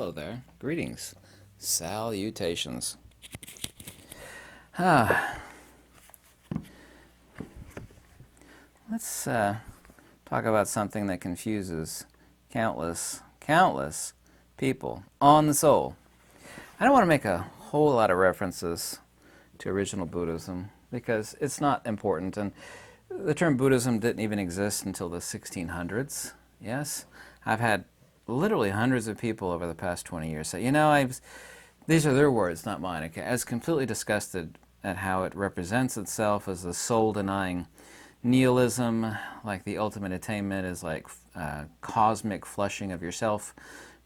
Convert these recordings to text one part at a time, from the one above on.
Hello there. Greetings. Salutations. Let's talk about something that confuses countless people on the soul. I don't want to make a whole lot of references to original Buddhism because it's not important, and the term Buddhism didn't even exist until the 1600s. Yes, I've had literally hundreds of people over the past 20 years say, these are their words, not mine. Okay, I was completely disgusted at how it represents itself as a soul-denying nihilism, like the ultimate attainment is like cosmic flushing of yourself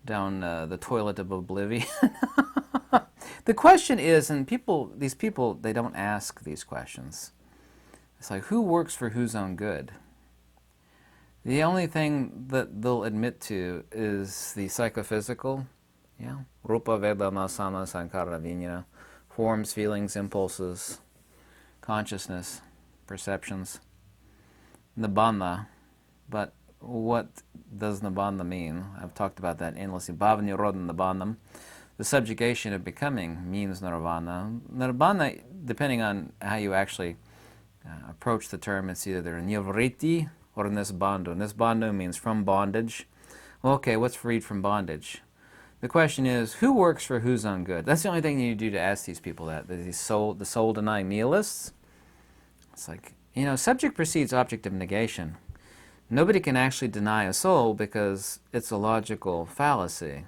down the toilet of oblivion. The question is, and these people, they don't ask these questions. It's like, who works for whose own good? The only thing that they'll admit to is the psychophysical, Rupa Vedana Sama Sankara Vinyana, forms, feelings, impulses, consciousness, perceptions, nibbana. But what does nibbana mean? I've talked about that endlessly. Bhavanirodha Nibbanam. The subjugation of becoming means nirvana. Nirvana, depending on how you actually approach the term, it's either nivritti or nisbandhu. Nisbandhu means from bondage. Well, okay, what's freed from bondage? The question is, who works for whose own good? That's the only thing you do to ask these people that. The soul-denying nihilists. It's like, subject precedes object of negation. Nobody can actually deny a soul because it's a logical fallacy.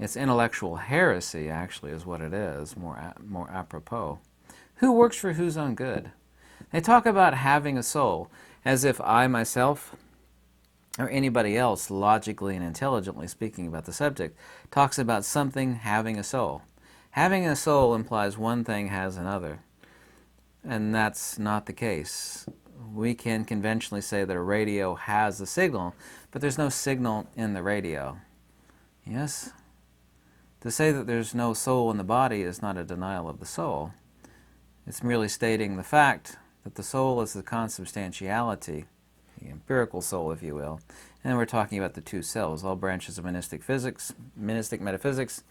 It's intellectual heresy, actually, is what it is, more apropos. Who works for whose own good? They talk about having a soul as if I myself or anybody else, logically and intelligently speaking about the subject, talks about something having a soul. Having a soul implies one thing has another, and that's not the case. We can conventionally say that a radio has a signal, but there's no signal in the radio. Yes? To say that there's no soul in the body is not a denial of the soul. It's merely stating the fact that the soul is the consubstantiality, the empirical soul, if you will. And we're talking about the two selves. All branches of monistic metaphysics,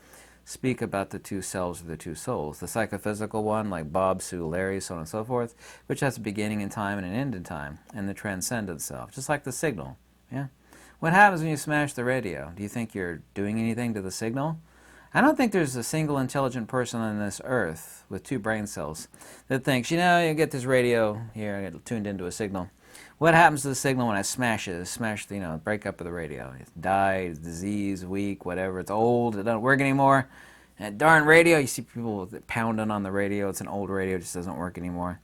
speak about the two selves or the two souls. The psychophysical one, like Bob, Sue, Larry, so on and so forth, which has a beginning in time and an end in time, and the transcendent self, just like the signal. Yeah. What happens when you smash the radio? Do you think you're doing anything to the signal? I don't think there's a single intelligent person on this earth with two brain cells that thinks, you get this radio here, I get tuned into a signal. What happens to the signal when I smash it? Smash the, breakup of the radio. It's died, it's diseased, weak, whatever. It's old, it doesn't work anymore. And that darn radio, you see people pounding on the radio. It's an old radio, it just doesn't work anymore.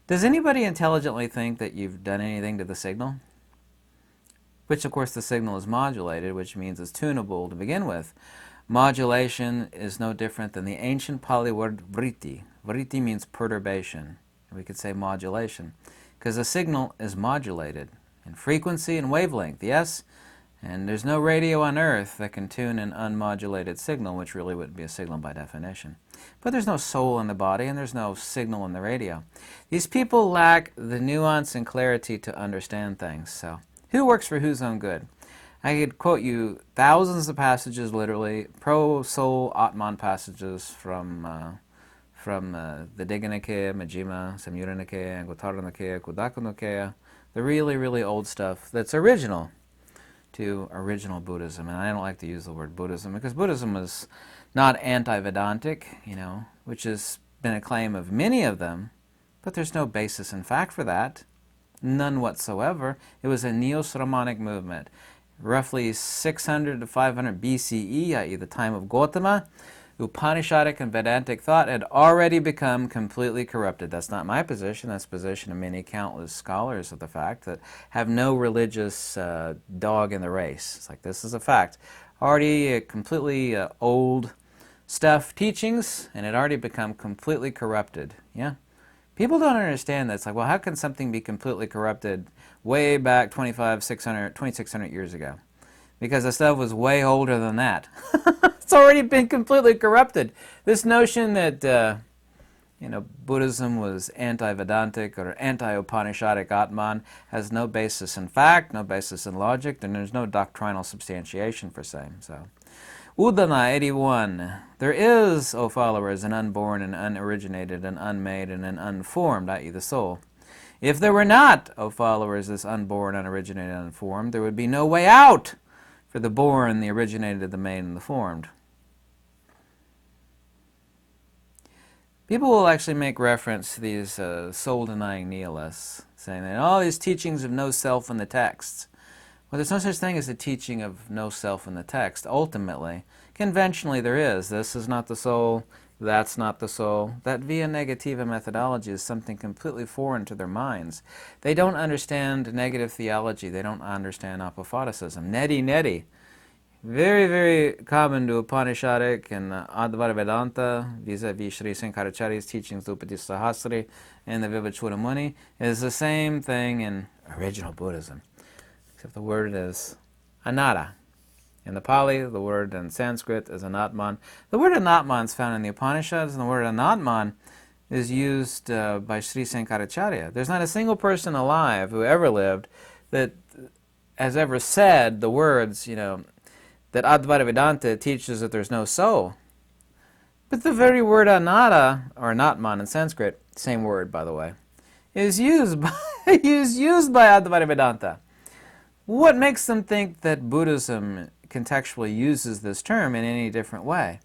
Does anybody intelligently think that you've done anything to the signal? Which, of course, the signal is modulated, which means it's tunable to begin with. Modulation is no different than the ancient Pali word vritti. Vritti means perturbation. We could say modulation, because a signal is modulated in frequency and wavelength, yes? And there's no radio on Earth that can tune an unmodulated signal, which really wouldn't be a signal by definition. But there's no soul in the body, and there's no signal in the radio. These people lack the nuance and clarity to understand things. So, who works for whose own good? I could quote you thousands of passages, literally, pro-soul Atman passages from the Digha Nikaya, Majjhima, Samyutta Nikaya, Anguttara Nikaya, Khuddaka Nikaya, the really, really old stuff that's original to original Buddhism. And I don't like to use the word Buddhism because Buddhism is not anti-Vedantic, which has been a claim of many of them, but there's no basis in fact for that. None whatsoever. It was a Neo-Sramanic movement. Roughly 600 to 500 BCE, i.e. the time of Gautama, Upanishadic and Vedantic thought had already become completely corrupted. That's not my position. That's the position of many countless scholars of the fact that have no religious dog in the race. It's like, this is a fact. Already completely old stuff, teachings, and it had already become completely corrupted. Yeah? People don't understand that. It's like, well, how can something be completely corrupted way back 2,600 years ago? Because the stuff was way older than that. It's already been completely corrupted. This notion that, Buddhism was anti-Vedantic or anti-Upanishadic Atman has no basis in fact, no basis in logic, and there's no doctrinal substantiation for same. So, Udana 81. There is, O followers, an unborn and unoriginated and unmade and an unformed, i.e. the soul. If there were not, O followers, this unborn, unoriginated, and unformed, there would be no way out for the born, the originated, the made, and the formed. People will actually make reference to these soul-denying nihilists, saying that all these teachings of no self in the texts. Well, there's no such thing as a teaching of no self in the text, ultimately. Conventionally, there is. This is not the soul, that's not the soul. That via negativa methodology is something completely foreign to their minds. They don't understand negative theology. They don't understand apophatic,ism. Neti. Very, very common to Upanishadic and Advaita Vedanta, vis-a-vis Sri Sankaracharya's teachings, Upadisahasri, and the Vivachudamuni, is the same thing in original Buddhism. Except the word is anatta. In the Pali, the word in Sanskrit is anatman. The word anatman is found in the Upanishads, and the word anatman is used by Sri Sankaracharya. There's not a single person alive who ever lived that has ever said the words, that Advaita Vedanta teaches that there's no soul. But the very word anatta, or anatman in Sanskrit, same word by the way, is used by Advaita Vedanta. What makes them think that Buddhism contextually uses this term in any different way?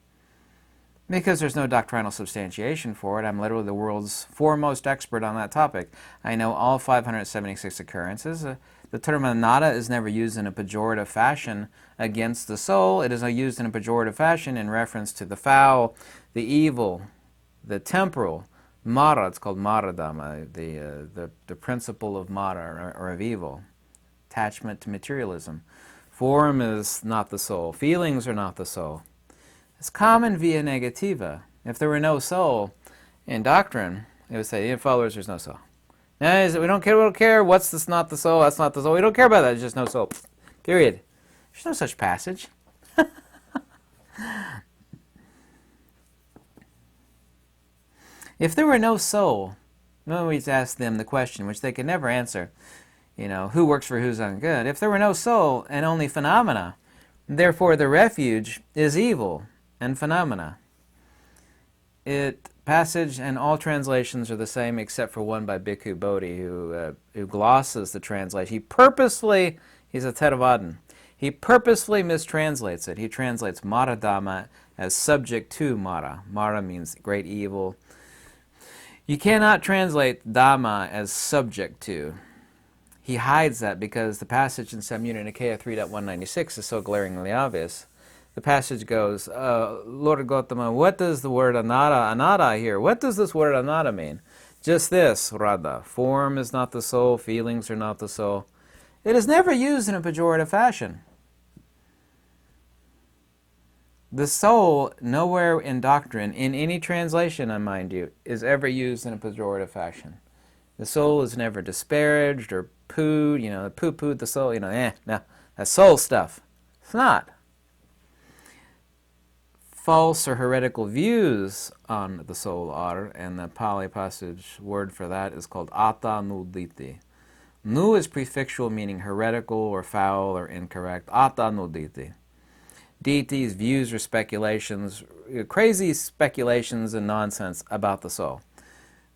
Because there's no doctrinal substantiation for it. I'm literally the world's foremost expert on that topic. I know all 576 occurrences. The term anatta is never used in a pejorative fashion against the soul. It is used in a pejorative fashion in reference to the foul, the evil, the temporal. Mara, it's called Maradama, the principle of Mara, or of evil. Attachment to materialism. Form is not the soul. Feelings are not the soul. It's common via negativa. If there were no soul in doctrine, it would say, followers, there's no soul. No, we don't care. What's this? Not the soul. That's not the soul. We don't care about that. There's just no soul. Period. There's no such passage. If there were no soul, we always ask them the question, which they could never answer. Who works for who's on good? If there were no soul and only phenomena, therefore the refuge is evil and phenomena. Passage and all translations are the same except for one by Bhikkhu Bodhi, who glosses the translation. He's a Theravadan. He purposefully mistranslates it. He translates Maradama as subject to Mara. Mara means great evil. You cannot translate Dhamma as subject to. He hides that because the passage in Samyutta Nikaya 3.196 is so glaringly obvious. The passage goes, Lord Gautama, what does the word anatta here? What does this word anatta mean? Just this, Radha. Form is not the soul, feelings are not the soul. It is never used in a pejorative fashion. The soul, nowhere in doctrine, in any translation, I mind you, is ever used in a pejorative fashion. The soul is never disparaged or pooed, poo-pooed the soul, no, that's soul stuff. It's not. False or heretical views on the soul are, and the Pali passage word for that is called atta nuditi. Nu is prefixual, meaning heretical or foul or incorrect. Atta nuditi. Deities, views or speculations, crazy speculations and nonsense about the soul.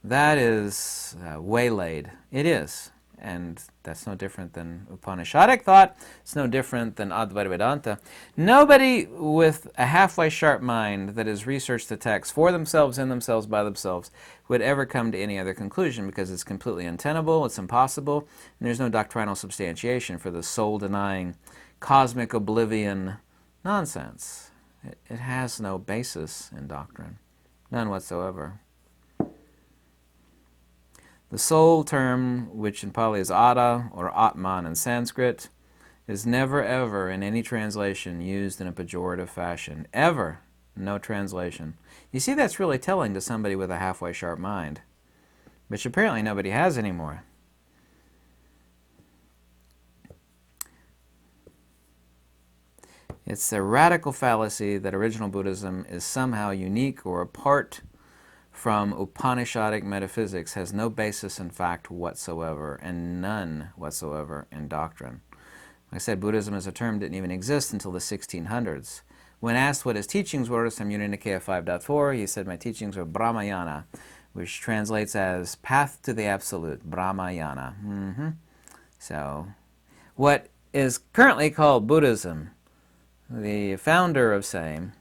That is waylaid. It is. And that's no different than Upanishadic thought. It's no different than Advaita Vedanta. Nobody with a halfway sharp mind that has researched the text for themselves, in themselves, by themselves, would ever come to any other conclusion because it's completely untenable, it's impossible, and there's no doctrinal substantiation for the soul-denying, cosmic oblivion nonsense. It has no basis in doctrine. None whatsoever. The soul term, which in Pali is Atta or Atman in Sanskrit, is never ever in any translation used in a pejorative fashion. Ever. No translation. You see, that's really telling to somebody with a halfway sharp mind, which apparently nobody has anymore. It's a radical fallacy that original Buddhism is somehow unique or apart from Upanishadic metaphysics, has no basis in fact whatsoever, and none whatsoever in doctrine. Like I said, Buddhism as a term didn't even exist until the 1600s. When asked what his teachings were, from Unit Nikaya 5.4, he said, my teachings were Brahmayana, which translates as path to the absolute, Brahmayana. So, what is currently called Buddhism, the founder of same,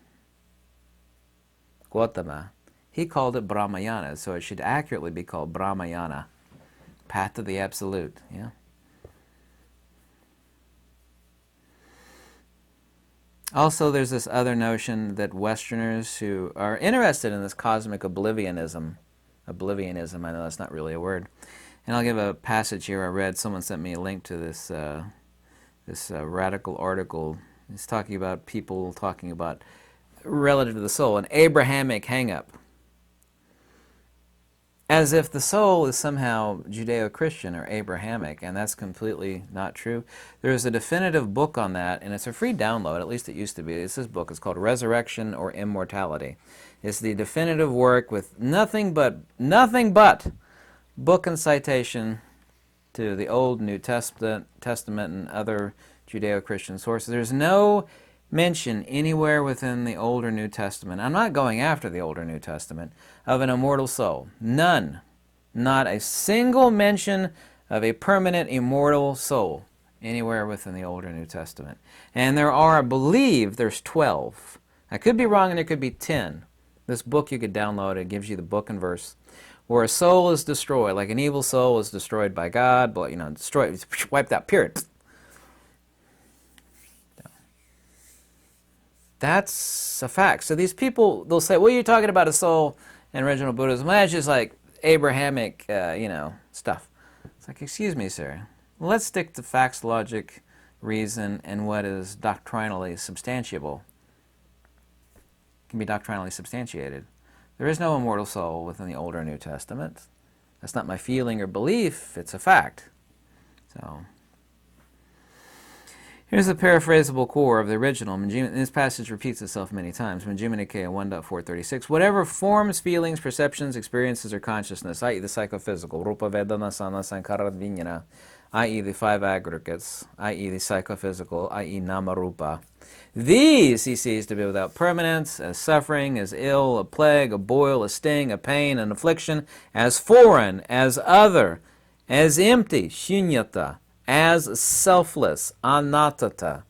Gautama, he called it Brahmayana, so it should accurately be called Brahmayana, path to the absolute. Yeah. Also, there's this other notion that Westerners who are interested in this cosmic oblivionism, I know that's not really a word, and I'll give a passage here I read. Someone sent me a link to this radical article. It's talking about people talking about relative to the soul, an Abrahamic hang-up, as if the soul is somehow Judeo-Christian or Abrahamic, and that's completely not true. There's a definitive book on that, and it's a free download, at least it used to be. It's this book. It's called Resurrection or Immortality. It's the definitive work with nothing but book and citation to the Old New Testament and other Judeo-Christian sources. There's no mention anywhere within the Old or New Testament, I'm not going after the Old or New Testament, of an immortal soul. None. Not a single mention of a permanent immortal soul anywhere within the Old or New Testament. And there are, I believe, there's 12. I could be wrong, and there could be 10. This book you could download. It gives you the book and verse. Where a soul is destroyed, like an evil soul is destroyed by God, but, destroyed, wiped out, period. That's a fact. So these people, they'll say, well, you're talking about a soul in original Buddhism. Well, that's just like Abrahamic, stuff. It's like, excuse me, sir. Let's stick to facts, logic, reason, and what is doctrinally substantiable. Can be doctrinally substantiated. There is no immortal soul within the Old or New Testament. That's not my feeling or belief. It's a fact. So here's the paraphrasable core of the original. This passage repeats itself many times. Majjhima Nikaya 1.436. Whatever forms, feelings, perceptions, experiences, or consciousness, i.e. the psychophysical, rupa, vedana, sana, sankhara, vijnana, i.e. the five aggregates, i.e. the psychophysical, i.e. nama rupa. These he sees to be without permanence, as suffering, as ill, a plague, a boil, a sting, a pain, an affliction, as foreign, as other, as empty, shunyata, as selfless, anattata.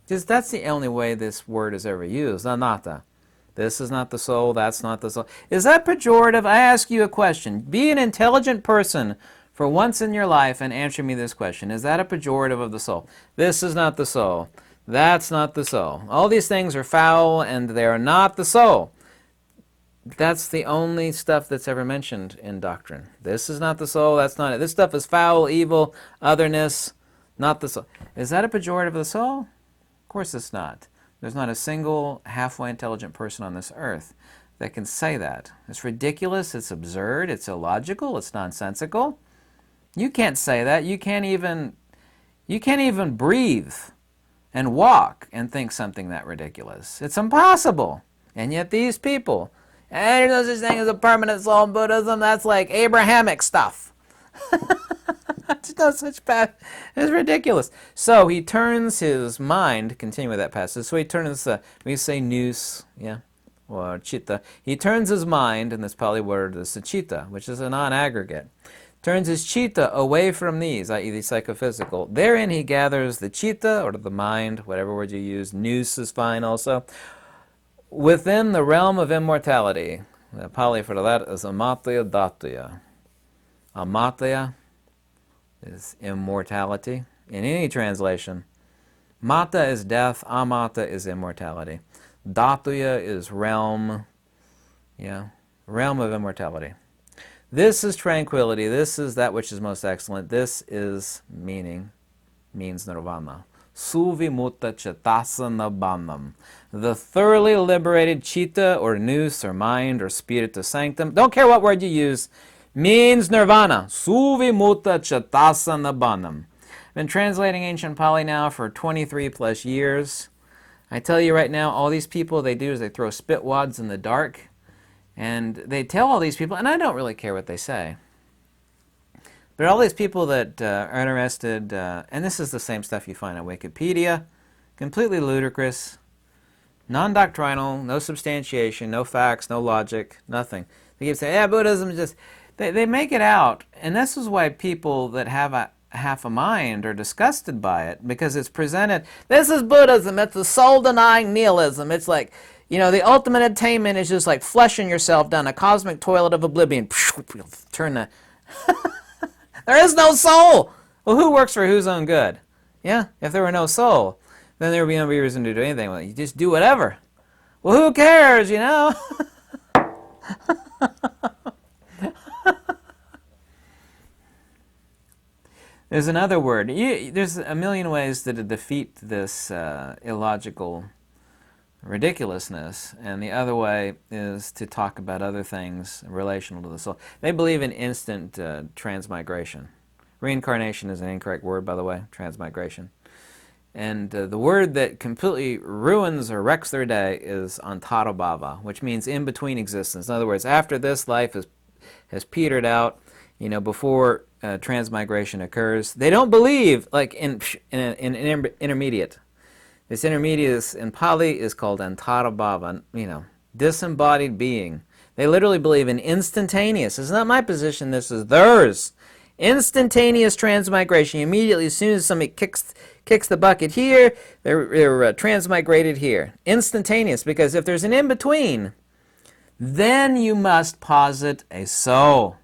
Because that's the only way this word is ever used, anatta. This is not the soul, that's not the soul. Is that pejorative? I ask you a question. Be an intelligent person for once in your life and answer me this question. Is that a pejorative of the soul? This is not the soul. That's not the soul. All these things are foul and they are not the soul. That's the only stuff that's ever mentioned in doctrine. This is not the soul, that's not it. This stuff is foul, evil, otherness, not the soul. Is that a pejorative of the soul? Of course it's not. There's not a single halfway intelligent person on this earth that can say that. It's ridiculous, it's absurd, it's illogical, it's nonsensical. You can't say that. You can't even breathe and walk and think something that ridiculous. It's impossible. And yet these people, and there's no such thing as a permanent soul in Buddhism. That's like Abrahamic stuff. There's no such path. It's ridiculous. So he turns his mind, continue with that passage, so he turns, we say nous, yeah, or chitta. He turns his mind, in this Pali word, the chitta, which is a non-aggregate, turns his chitta away from these, i.e. the psychophysical. Therein he gathers the chitta, or the mind, whatever word you use, nous is fine also, within the realm of immortality. The Pali for that is amatya dhatya. Amatya is immortality. In any translation, mata is death, amata is immortality. Dhatya is realm, realm of immortality. This is tranquility. This is that which is most excellent. This is means nirvana. Suvimutta chitasana bandham. The thoroughly liberated chitta or nous or mind or spiritus sanctum, don't care what word you use, means nirvana. Suvimutta chitasana bandham. I've been translating ancient Pali now for 23 plus years. I tell you right now, all these people, they do is they throw spit wads in the dark. And they tell all these people, and I don't really care what they say, but all these people that are interested, and this is the same stuff you find on Wikipedia, Completely ludicrous, non-doctrinal, no substantiation, no facts, no logic, nothing. They keep saying, yeah, Buddhism is just... They make it out, and this is why people that have a half a mind are disgusted by it, because it's presented, this is Buddhism, it's a soul-denying nihilism. It's like, you know, the ultimate attainment is just like flushing yourself down a cosmic toilet of oblivion. Turn the... There is no soul! Well, who works for whose own good? Yeah, if there were no soul, then there would be no reason to do anything. Well, you just do whatever. Well, who cares, you know? There's another word. There's a million ways to defeat this illogical ridiculousness, and the other way is to talk about other things relational to the soul. They believe in instant transmigration. Reincarnation is an incorrect word, by the way, transmigration. And the word that completely ruins or wrecks their day is antarabhava, which means in-between existence. In other words, after this life has petered out, you know, before transmigration occurs. They don't believe like in intermediate. This intermediate in Pali is called antarabhava, you know, disembodied being. They literally believe in instantaneous. It's not my position, this is theirs. Instantaneous transmigration. Immediately, as soon as somebody kicks the bucket here, they're transmigrated here. Instantaneous, because if there's an in-between, then you must posit a soul.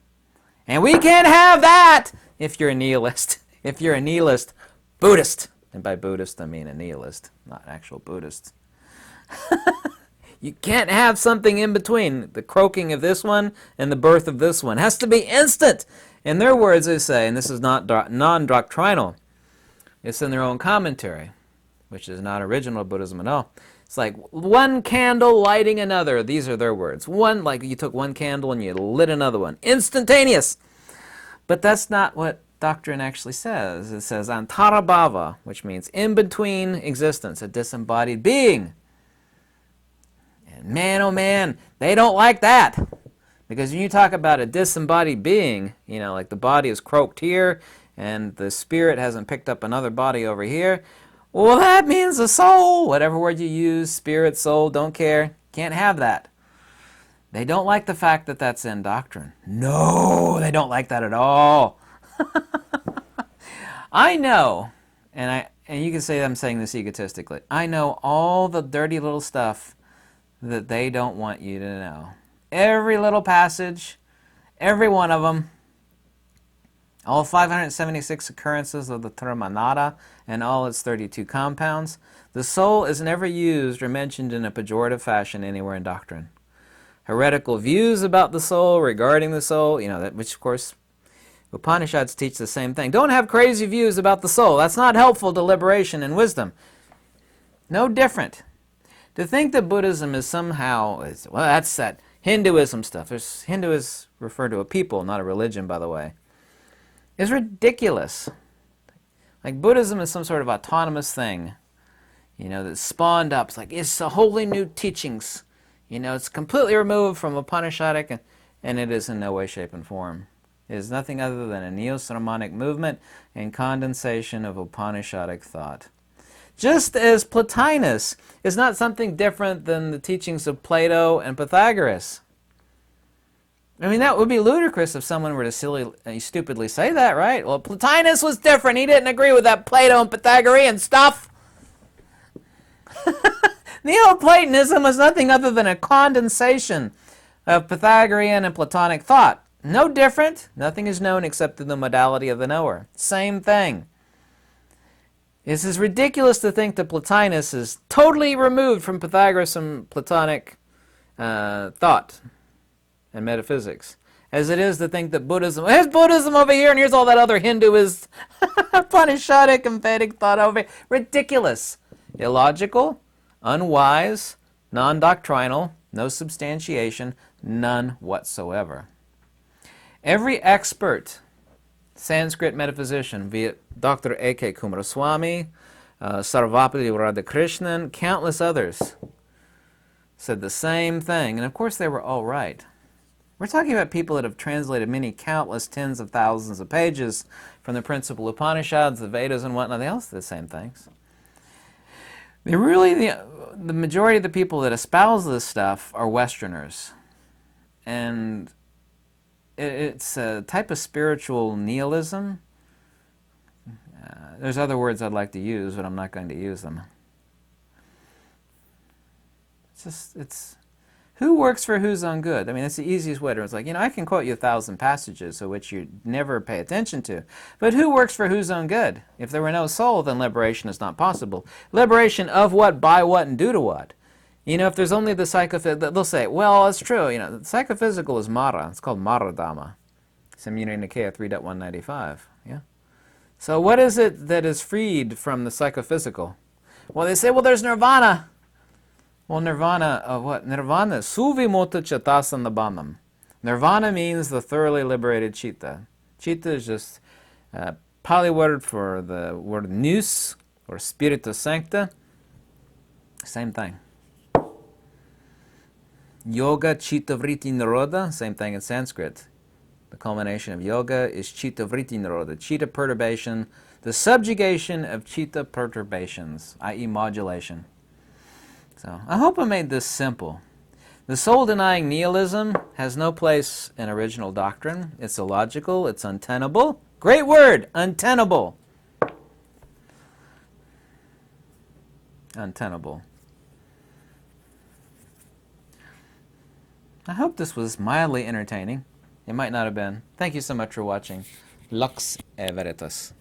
And we can't have that if you're a nihilist. If you're a nihilist Buddhist. And by Buddhist, I mean a nihilist, not an actual Buddhist. You can't have something in between. The croaking of this one and the birth of this one. It has to be instant. In their words, they say, and this is not non-doctrinal, it's in their own commentary, which is not original Buddhism at all. It's like one candle lighting another. These are their words. One, like you took one candle and you lit another one. Instantaneous. But that's not what doctrine actually says. It says antarabhava, which means in between existence, a disembodied being. And man, oh man, they don't like that. Because when you talk about a disembodied being, you know, like the body is croaked here and the spirit hasn't picked up another body over here, well, that means a soul. Whatever word you use, spirit, soul, don't care. Can't have that. They don't like the fact that that's in doctrine. No, they don't like that at all. I know, and you can say I'm saying this egotistically, I know all the dirty little stuff that they don't want you to know. Every little passage, every one of them, all 576 occurrences of the term anatta and all its 32 compounds. The soul is never used or mentioned in a pejorative fashion anywhere in doctrine. Heretical views about the soul, regarding the soul, you know, that, which of course Upanishads teach the same thing. Don't have crazy views about the soul. That's not helpful to liberation and wisdom. No different. To think that Buddhism is somehow, well, that's that Hinduism stuff. Hindu is referred to a people, not a religion, by the way. Is ridiculous. Like Buddhism is some sort of autonomous thing, you know, that spawned up. It's like, it's a wholly new teachings. You know, it's completely removed from Upanishadic, and it is in no way, shape, and form. It is nothing other than a neo-Brahmanic movement and condensation of Upanishadic thought. Just as Plotinus is not something different than the teachings of Plato and Pythagoras. I mean, that would be ludicrous if someone were to stupidly say that, right? Well, Plotinus was different. He didn't agree with that Plato and Pythagorean stuff. Neoplatonism was nothing other than a condensation of Pythagorean and Platonic thought. No different. Nothing is known except through the modality of the knower. Same thing. This is ridiculous to think that Plotinus is totally removed from Pythagoras and Platonic thought and metaphysics, as it is to think that Buddhism, here's Buddhism over here and here's all that other Hinduist, Upanishadic and Vedic thought over here. Ridiculous. Illogical, unwise, non-doctrinal, no substantiation, none whatsoever. Every expert Sanskrit metaphysician, be it Dr. A.K. Kumaraswamy, Sarvapati Radhakrishnan, countless others, said the same thing. And of course they were all right. We're talking about people that have translated many countless tens of thousands of pages from the principal Upanishads, the Vedas, and whatnot. They all say the same things. The majority of the people that espouse this stuff are Westerners, and it's a type of spiritual nihilism. There's other words I'd like to use, but I'm not going to use them. It's who works for whose own good? I mean, that's the easiest way to. It's like, I can quote you 1,000 passages of which you never pay attention to, but who works for whose own good? If there were no soul, then liberation is not possible. Liberation of what, by what, and due to what? If there's only the psychophysical, they'll say, well, it's true. The psychophysical is Mara. It's called Mara Dhamma. Samyutta Nikaya 3.195. Yeah. So what is it that is freed from the psychophysical? Well, they say, well, there's nirvana. Well, nirvana, what? Nirvana, suvimutta chitasanabandham. Nirvana means the thoroughly liberated citta. Citta is just a Pali word for the word nous, or spiritus sancta. Same thing. Yoga chitta vritti nirodha, same thing in Sanskrit. The culmination of yoga is chitta vritti nirodha, chitta perturbation, the subjugation of chitta perturbations, i.e. modulation. So I hope I made this simple. The soul-denying nihilism has no place in original doctrine. It's illogical, it's untenable. Great word, untenable. Untenable. I hope this was mildly entertaining. It might not have been. Thank you so much for watching. Lux e Veritas.